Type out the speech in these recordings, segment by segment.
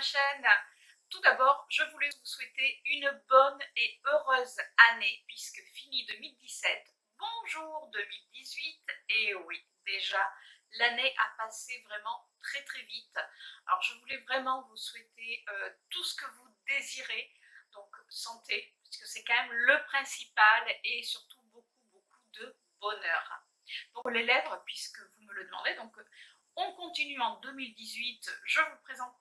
ma chaîne. Tout d'abord, je voulais vous souhaiter une bonne et heureuse année puisque fini 2017, bonjour 2018 et oui, déjà l'année a passé vraiment très vite. Alors je voulais vraiment vous souhaiter tout ce que vous désirez, donc santé, puisque c'est quand même le principal et surtout beaucoup de bonheur. Donc les lèvres, puisque vous me le demandez, donc on continue en 2018, je vous présente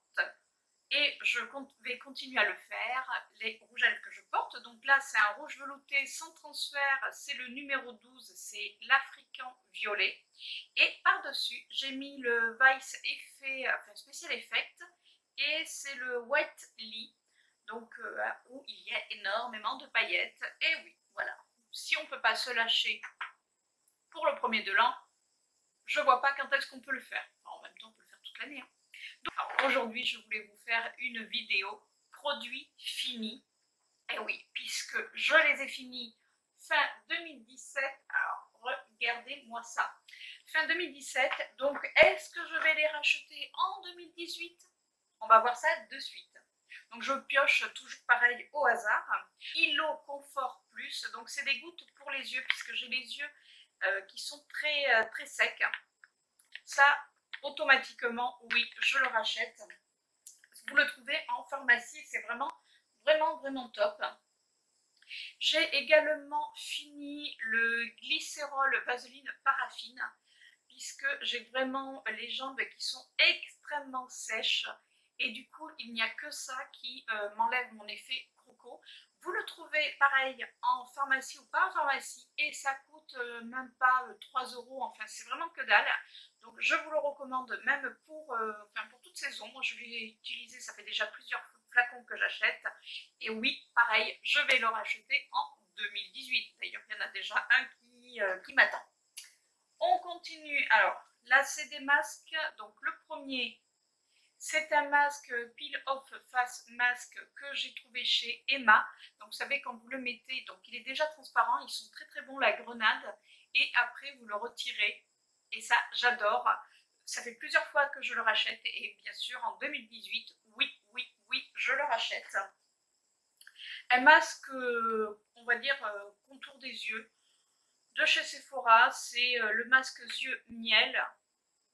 et je vais continuer à le faire, les rouges à lèvres que je porte. Donc là c'est un rouge velouté sans transfert, c'est le numéro 12, c'est l'African Violet. Et par-dessus j'ai mis le Vice Effet, enfin Special Effect, et c'est le White Lee, donc où il y a énormément de paillettes. Et oui, voilà, si on ne peut pas se lâcher pour le premier de l'an, je vois pas quand est-ce qu'on peut le faire. Enfin, en même temps, on peut le faire toute l'année. Donc aujourd'hui, je voulais vous faire une vidéo produits finis. Et oui, puisque je les ai finis fin 2017. Alors, regardez-moi ça. Fin 2017, donc est-ce que je vais les racheter en 2018? On va voir ça de suite. Donc je pioche toujours pareil au hasard. Ilo Confort Plus, donc c'est des gouttes pour les yeux, puisque j'ai les yeux qui sont très secs. Ça, automatiquement, oui, je le rachète. Vous le trouvez en pharmacie, c'est vraiment top. J'ai également fini le glycérol vaseline paraffine, puisque j'ai vraiment les jambes qui sont extrêmement sèches et du coup il n'y a que ça qui m'enlève mon effet croco. Vous le trouvez pareil en pharmacie ou pas en pharmacie et ça coûte même pas 3 €, enfin c'est vraiment que dalle. Donc je vous le recommande même pour toute saison. Moi je l'ai utilisé, ça fait déjà plusieurs flacons que j'achète. Et oui, pareil, je vais le racheter en 2018. D'ailleurs il y en a déjà un qui m'attend. On continue. Alors là c'est des masques. Donc le premier, c'est un masque Peel Off Face Mask que j'ai trouvé chez Emma. Donc vous savez, quand vous le mettez, donc il est déjà transparent, ils sont très bons, la grenade. Et après vous le retirez. Et ça j'adore. Ça fait plusieurs fois que je le rachète. Et bien sûr en 2018, oui, je le rachète. Un masque, on va dire, contour des yeux. De chez Sephora, c'est le masque yeux miel.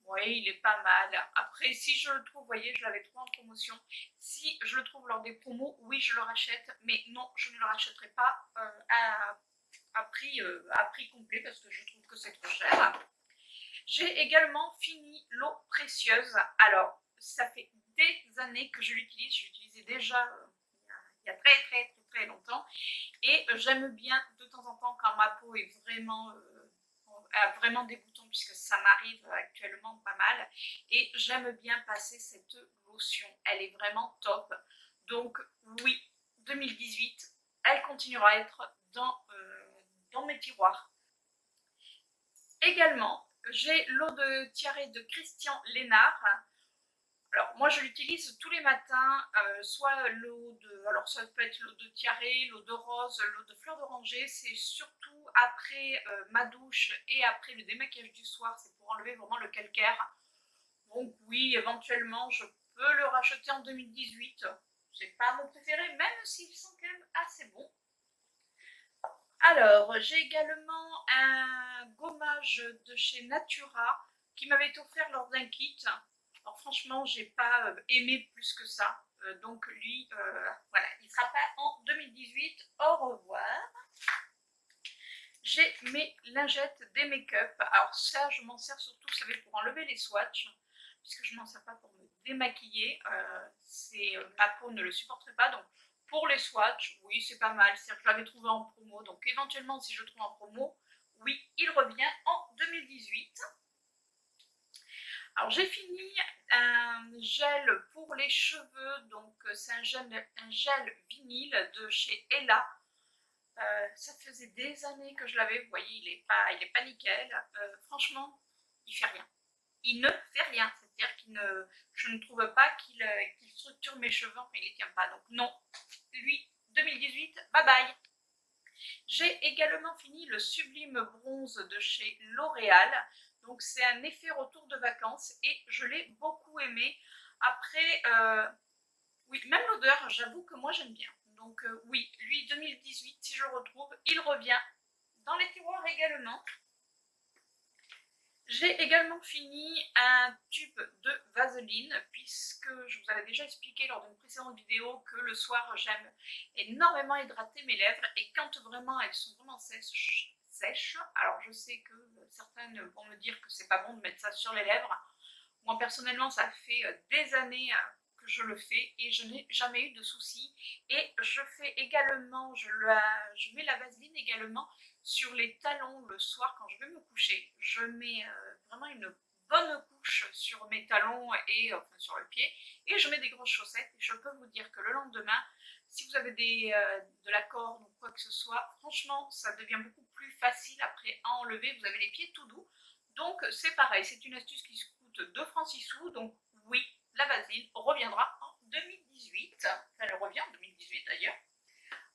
Oui, il est pas mal. Après, si je le trouve, vous voyez, je l'avais trouvé en promotion. Si je le trouve lors des promos, oui, je le rachète. Mais non, je ne le rachèterai pas à prix complet parce que je trouve que c'est trop cher. J'ai également fini l'eau précieuse. Alors, ça fait des années que je l'utilise. Je l'utilisais déjà il y a très longtemps. Et j'aime bien de temps en temps quand ma peau est a vraiment des boutons, puisque ça m'arrive actuellement pas mal, et j'aime bien passer cette lotion, elle est vraiment top. Donc oui, 2018, elle continuera à être dans mes tiroirs. Également, j'ai l'eau de tiare de Christian Lénard. Alors moi je l'utilise tous les matins, soit l'eau de, alors ça peut être l'eau de tiare, l'eau de rose, l'eau de fleur d'oranger, c'est surtout après ma douche et après le démaquillage du soir, c'est pour enlever vraiment le calcaire. Donc oui, éventuellement je peux le racheter en 2018, c'est pas mon préféré, même s'ils sont quand même assez bons. Alors j'ai également un gommage de chez Natura qui m'avait été offert lors d'un kit. Alors franchement, j'ai pas aimé plus que ça. Donc lui, voilà, il ne sera pas en 2018. Au revoir. J'ai mes lingettes des make-up. Alors ça, je m'en sers surtout, vous savez, pour enlever les swatchs. Puisque je ne m'en sers pas pour me démaquiller. Ma peau ne le supporterait pas. Donc pour les swatchs, oui, c'est pas mal. C'est-à-dire que je l'avais trouvé en promo. Donc éventuellement, si je le trouve en promo, oui, il revient en 2018. Alors j'ai fini un gel pour les cheveux, donc c'est un gel vinyle de chez Ella. Ça faisait des années que je l'avais, vous voyez, il est pas nickel. Franchement, il fait rien. Il ne fait rien, c'est-à-dire je ne trouve pas qu'il structure mes cheveux, enfin il les tient pas. Donc non, lui, 2018, bye bye. J'ai également fini le Sublime Bronze de chez L'Oréal. Donc c'est un effet retour de vacances et je l'ai beaucoup aimé. Après, Oui, même l'odeur, j'avoue que moi j'aime bien. Donc oui, lui 2018, si je le retrouve, il revient dans les tiroirs également. J'ai également fini un tube de vaseline puisque je vous avais déjà expliqué lors d'une précédente vidéo que le soir j'aime énormément hydrater mes lèvres et quand vraiment elles sont vraiment sèches, alors je sais que certaines vont me dire que c'est pas bon de mettre ça sur les lèvres. Moi personnellement ça fait des années que je le fais et je n'ai jamais eu de soucis. Et je fais également, je mets la vaseline également sur les talons le soir quand je vais me coucher. Je mets vraiment une bonne couche sur mes talons et enfin, sur le pied et je mets des grosses chaussettes et je peux vous dire que le lendemain, si vous avez de la corde ou quoi que ce soit, franchement ça devient beaucoup plus facile après à enlever, vous avez les pieds tout doux. Donc c'est pareil, c'est une astuce qui se coûte 2 francs 6 sous, donc oui, la vaseline reviendra en 2018, enfin elle revient en 2018 d'ailleurs.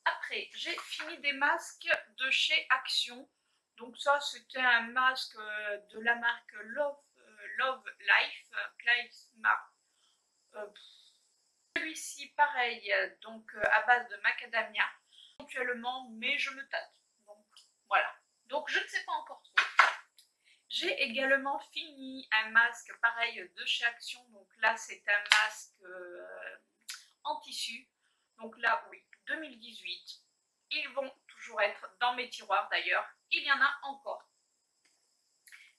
Après, j'ai fini des masques de chez Action. Donc ça, c'était un masque de la marque Love Life, euh, celui-ci, pareil, donc à base de macadamia, éventuellement, mais je me tâte. Donc voilà. Donc je ne sais pas encore trop. J'ai également fini un masque pareil de chez Action. Donc là, c'est un masque en tissu. Donc là, oui, 2018. Ils vont toujours être dans mes tiroirs d'ailleurs. Il y en a encore.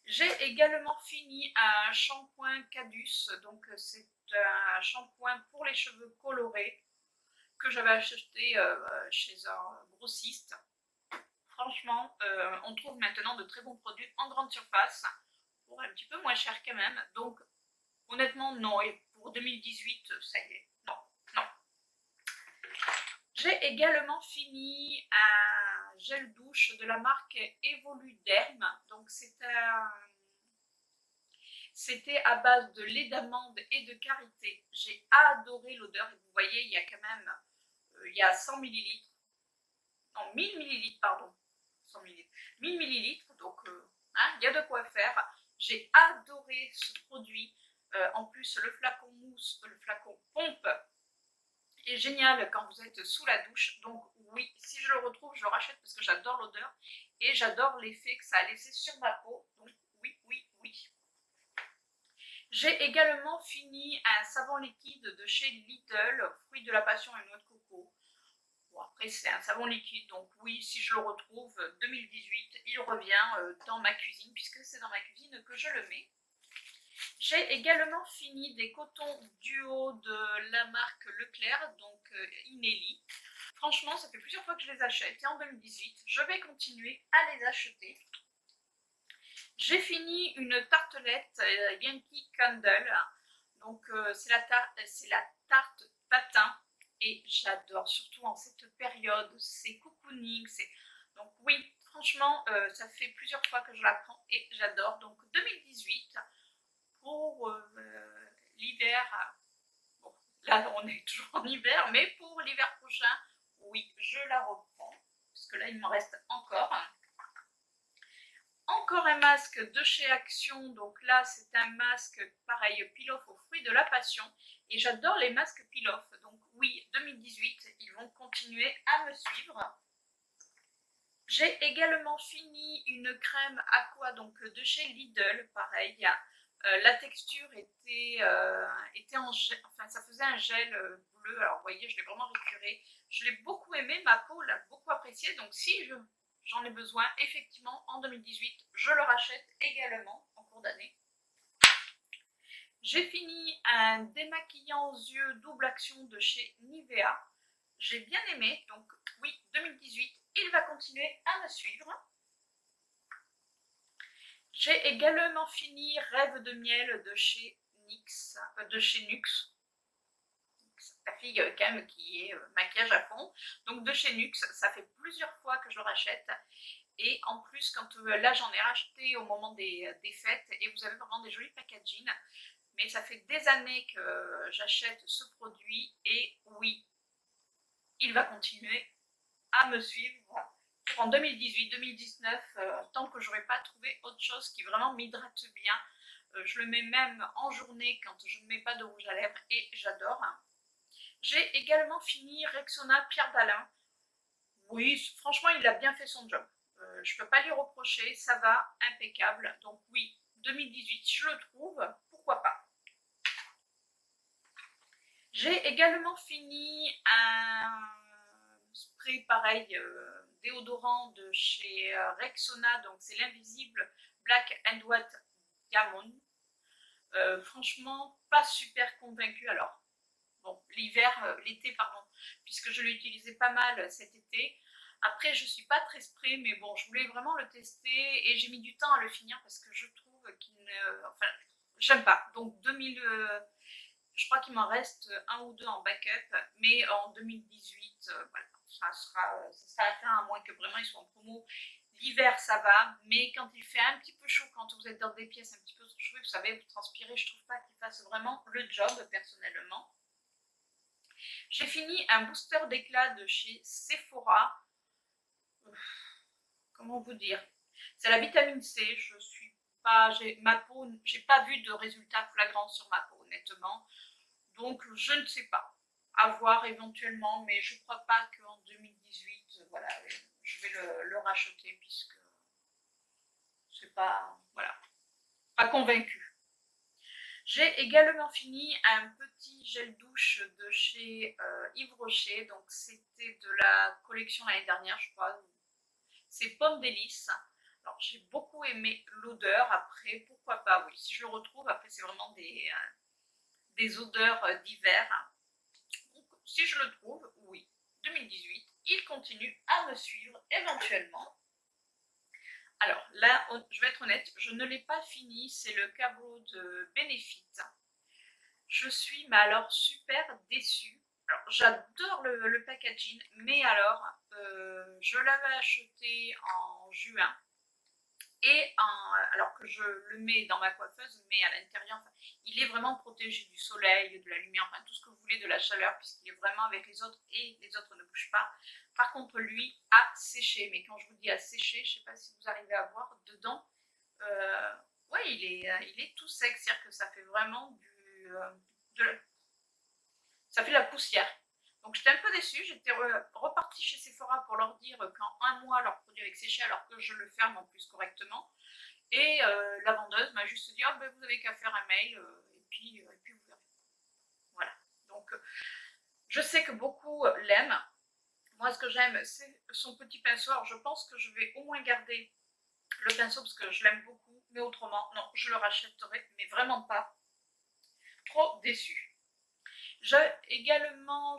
J'ai également fini un shampoing Cadus. Donc c'est un shampoing pour les cheveux colorés que j'avais acheté chez un grossiste. Franchement, on trouve maintenant de très bons produits en grande surface pour un petit peu moins cher quand même. Donc honnêtement, non. Et pour 2018, ça y est. Non, non. J'ai également fini un gel douche de la marque Evoluderm. Donc c'était à base de lait d'amande et de karité. J'ai adoré l'odeur et vous voyez, il y a quand même il y a 100 millilitres. Non, 1000 millilitres, pardon. 100 millilitres. 1000 millilitres, donc hein, il y a de quoi faire. J'ai adoré ce produit. En plus, le flacon mousse, le flacon pompe est génial quand vous êtes sous la douche. Donc oui, si je le retrouve, je le rachète parce que j'adore l'odeur et j'adore l'effet que ça a laissé sur ma peau. Donc oui, oui, oui. J'ai également fini un savon liquide de chez Lidl, fruits de la passion et noix de coco. Bon, après, c'est un savon liquide, donc oui, si je le retrouve, 2018, il revient dans ma cuisine, puisque c'est dans ma cuisine que je le mets. J'ai également fini des cotons duo de la marque Leclerc, donc Inelli. Franchement, ça fait plusieurs fois que je les achète et en 2018, je vais continuer à les acheter. J'ai fini une tartelette Yankee Candle. Donc c'est la tarte tatin et j'adore, surtout en cette période, c'est cocooning. Donc oui, franchement, ça fait plusieurs fois que je la prends et j'adore. Donc 2018 pour l'hiver. Bon, là on est toujours en hiver, mais pour l'hiver prochain, oui, je la reprends. Parce que là il m'en reste encore. Encore un masque de chez Action, donc là c'est un masque pareil peel-off aux fruits de la passion et j'adore les masques peel-off, donc oui 2018 ils vont continuer à me suivre. J'ai également fini une crème aqua donc de chez Lidl, pareil, la texture était en gel, enfin ça faisait un gel bleu, alors vous voyez je l'ai vraiment récuré, je l'ai beaucoup aimé, ma peau l'a beaucoup apprécié, donc si j'en ai besoin, effectivement en 2018 je le rachète également en cours d'année. J'ai fini un démaquillant aux yeux double action de chez Nivea, j'ai bien aimé, donc oui 2018 il va continuer à me suivre. J'ai également fini Rêve de miel de chez NYX, la fille quand même qui est maquillage à fond. Donc de chez NYX, ça fait plusieurs fois que je le rachète. Et en plus, quand là j'en ai racheté au moment des fêtes et vous avez vraiment des jolis packaging. Mais ça fait des années que j'achète ce produit et oui, il va continuer à me suivre en 2018-2019 tant que j'aurai pas trouvé autre chose qui vraiment m'hydrate bien. Je le mets même en journée quand je ne mets pas de rouge à lèvres et j'adore. J'ai également fini Rexona Pierre d'Alain. Oui, franchement, il a bien fait son job. Je ne peux pas lui reprocher, ça va, impeccable. Donc oui, 2018, si je le trouve, pourquoi pas. J'ai également fini un spray pareil, déodorant de chez Rexona, donc c'est l'invisible Black and White Diamond. Franchement, pas super convaincue. Alors, bon, l'été, pardon, puisque je l'ai utilisé pas mal cet été. Après, je suis pas très spray, mais bon, je voulais vraiment le tester et j'ai mis du temps à le finir parce que je trouve qu'il ne... Enfin, j'aime pas. Donc, 2000, je crois qu'il m'en reste un ou deux en backup, mais en 2018, voilà, ça sera la fin, à moins que vraiment ils soient en promo. L'hiver, ça va, mais quand il fait un petit peu chaud, quand vous êtes dans des pièces un petit peu chaudes, vous savez, vous transpirez, je trouve pas qu'il fasse vraiment le job, personnellement. J'ai fini un booster d'éclat de chez Sephora. Comment vous dire? C'est la vitamine C. Je suis pas, ma peau, j'ai pas vu de résultat flagrant sur ma peau, honnêtement. Donc je ne sais pas. À voir éventuellement, mais je ne crois pas qu'en 2018, voilà, je vais le racheter puisque c'est pas, voilà, pas convaincu. J'ai également fini un petit gel douche de chez Yves Rocher. Donc c'était de la collection l'année dernière, je crois. C'est Pomme Délice. Alors j'ai beaucoup aimé l'odeur. Après, pourquoi pas, oui. Si je le retrouve, après c'est vraiment des odeurs d'hiver. Donc, si je le trouve, oui. 2018, il continue à me suivre éventuellement. Alors là, je vais être honnête, je ne l'ai pas fini. C'est le Cabot de Benefit. Je suis, mais alors, super déçue. Alors, j'adore le packaging, mais alors, je l'avais acheté en juin. Et alors que je le mets dans ma coiffeuse, mais à l'intérieur, enfin, il est vraiment protégé du soleil, de la lumière, enfin tout ce que vous voulez, de la chaleur, puisqu'il est vraiment avec les autres et les autres ne bougent pas. Par contre, lui a séché, mais quand je vous dis à sécher, je ne sais pas si vous arrivez à voir dedans. Ouais, il est tout sec, c'est-à-dire que ça fait vraiment ça fait la poussière. Donc j'étais un peu déçue, j'étais repartie chez Sephora pour leur dire qu'en un mois leur produit avait séché alors que je le ferme en plus correctement. Et la vendeuse m'a juste dit, oh, ben, vous avez qu'à faire un mail et puis vous verrez. Voilà. Donc je sais que beaucoup l'aiment. Moi ce que j'aime c'est son petit pinceau. Alors je pense que je vais au moins garder le pinceau parce que je l'aime beaucoup. Mais autrement, non, je le rachèterai, mais vraiment pas. Trop déçue. J'ai également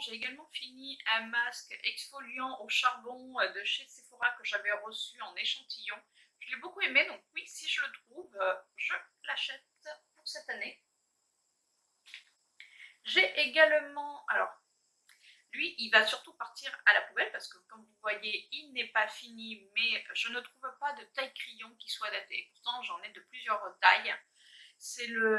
fini un masque exfoliant au charbon de chez Sephora que j'avais reçu en échantillon. Je l'ai beaucoup aimé, donc oui, si je le trouve, je l'achète pour cette année. J'ai également, alors, lui, il va surtout partir à la poubelle parce que, comme vous voyez, il n'est pas fini, mais je ne trouve pas de taille crayon qui soit adaptée. Pourtant, j'en ai de plusieurs tailles. C'est le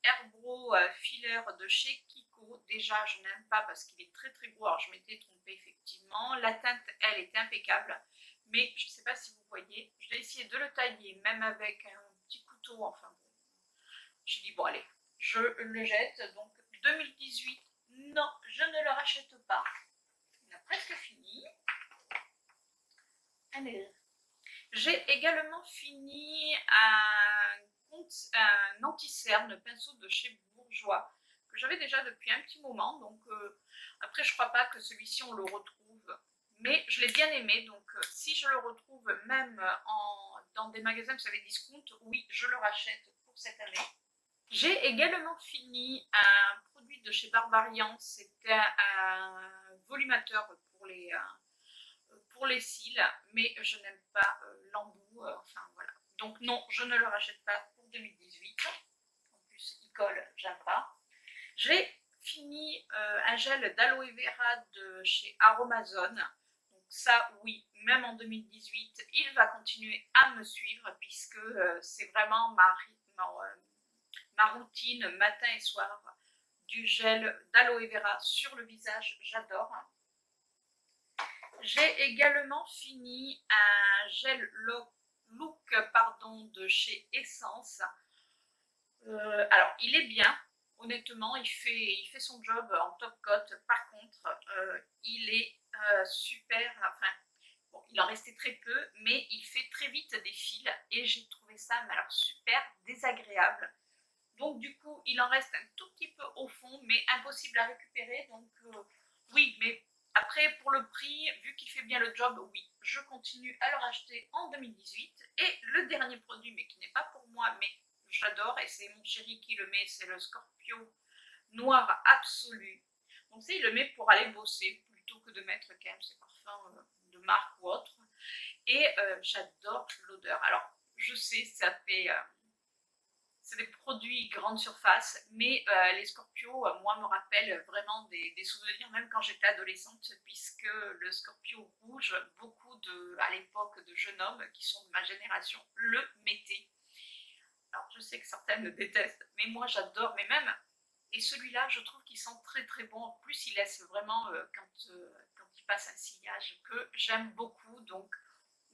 Airbro Filler de chez Kiko. Déjà, je n'aime pas parce qu'il est très très gros. Alors, je m'étais trompée effectivement. La teinte, elle, est impeccable. Mais je ne sais pas si vous voyez. Je vais essayer de le tailler, même avec un petit couteau. Enfin bon. J'ai dit, bon, allez, je le jette. Donc, 2018, non, je ne le rachète pas. Il a presque fini. Allez. J'ai également fini un anti-cerne pinceau de chez Bourjois que j'avais déjà depuis un petit moment. Donc après, je crois pas que celui-ci on le retrouve, mais je l'ai bien aimé. Donc si je le retrouve même dans des magasins, vous savez, discount, oui, je le rachète pour cette année. J'ai également fini un produit de chez Barbarian. C'était un volumateur pour les cils, mais je n'aime pas l'embout, enfin voilà. Donc non, je ne le rachète pas pour 2018. En plus, il colle, j'aime pas. J'ai fini un gel d'aloe vera de chez Aromazone. Donc ça, oui, même en 2018, il va continuer à me suivre puisque c'est vraiment ma routine matin et soir du gel d'aloe vera sur le visage, j'adore. J'ai également fini un gel look de chez Essence. Alors, il est bien, honnêtement, il fait son job en top cote. Par contre, il est super, enfin, bon, il en restait très peu, mais il fait très vite des fils et j'ai trouvé ça mais alors super désagréable. Donc du coup, il en reste un tout petit peu au fond, mais impossible à récupérer. Donc oui, mais après, pour le prix, vu qu'il fait bien le job, oui, je continue à le racheter en 2018. Et le dernier produit, mais qui n'est pas pour moi, mais j'adore, et c'est mon chéri qui le met, c'est le Scorpio Noir Absolu. Donc ça, il le met pour aller bosser, plutôt que de mettre quand même ses parfums de marque ou autre. Et j'adore l'odeur. Alors, je sais, ça fait... c'est des produits grande surface, mais les Scorpios, moi, me rappellent vraiment des souvenirs, même quand j'étais adolescente, puisque le Scorpio rouge, beaucoup à l'époque de jeunes hommes qui sont de ma génération, le mettaient. Alors, je sais que certaines le détestent, mais moi, j'adore, mais même, et celui-là, je trouve qu'il sent très très bon. En plus, il laisse vraiment, quand il passe un sillage, que j'aime beaucoup. Donc,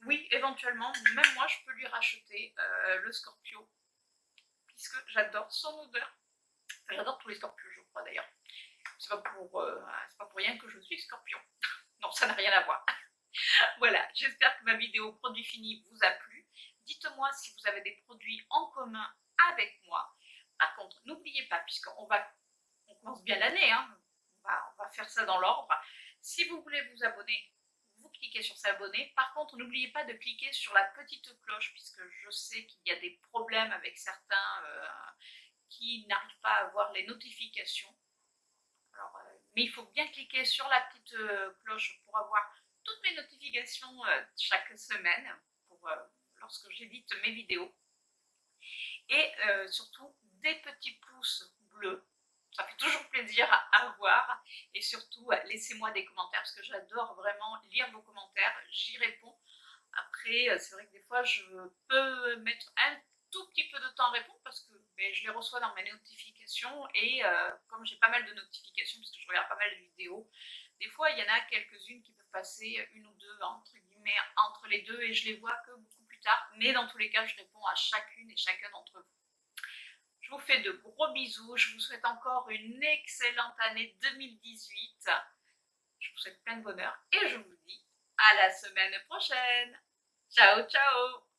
oui, éventuellement, même moi, je peux lui racheter le Scorpio puisque j'adore son odeur. Enfin, j'adore tous les scorpions, je crois d'ailleurs. C'est pas pour rien que je suis scorpion. Non, ça n'a rien à voir. Voilà, j'espère que ma vidéo produit fini vous a plu. Dites-moi si vous avez des produits en commun avec moi. Par contre, n'oubliez pas, on commence bien l'année, hein, on va faire ça dans l'ordre. Si vous voulez vous abonner, vous cliquez sur s'abonner. Par contre, n'oubliez pas de cliquer sur la petite cloche, puisque je sais qu'il y a des problèmes avec certains qui n'arrivent pas à voir les notifications. Alors, mais il faut bien cliquer sur la petite cloche pour avoir toutes mes notifications chaque semaine, lorsque j'édite mes vidéos. Et surtout, des petits pouces bleus. Ça fait toujours plaisir à voir. Et surtout, laissez-moi des commentaires parce que j'adore vraiment lire vos commentaires. J'y réponds. Après, c'est vrai que des fois, je peux mettre un tout petit peu de temps à répondre parce que ben, je les reçois dans mes notifications et comme j'ai pas mal de notifications parce que je regarde pas mal de vidéos, des fois, il y en a quelques-unes qui peuvent passer une ou deux, entre guillemets, entre les deux et je les vois que beaucoup plus tard. Mais dans tous les cas, je réponds à chacune et chacun d'entre vous. Je vous fais de gros bisous. Je vous souhaite encore une excellente année 2018. Je vous souhaite plein de bonheur et je vous dis à la semaine prochaine. Ciao, ciao!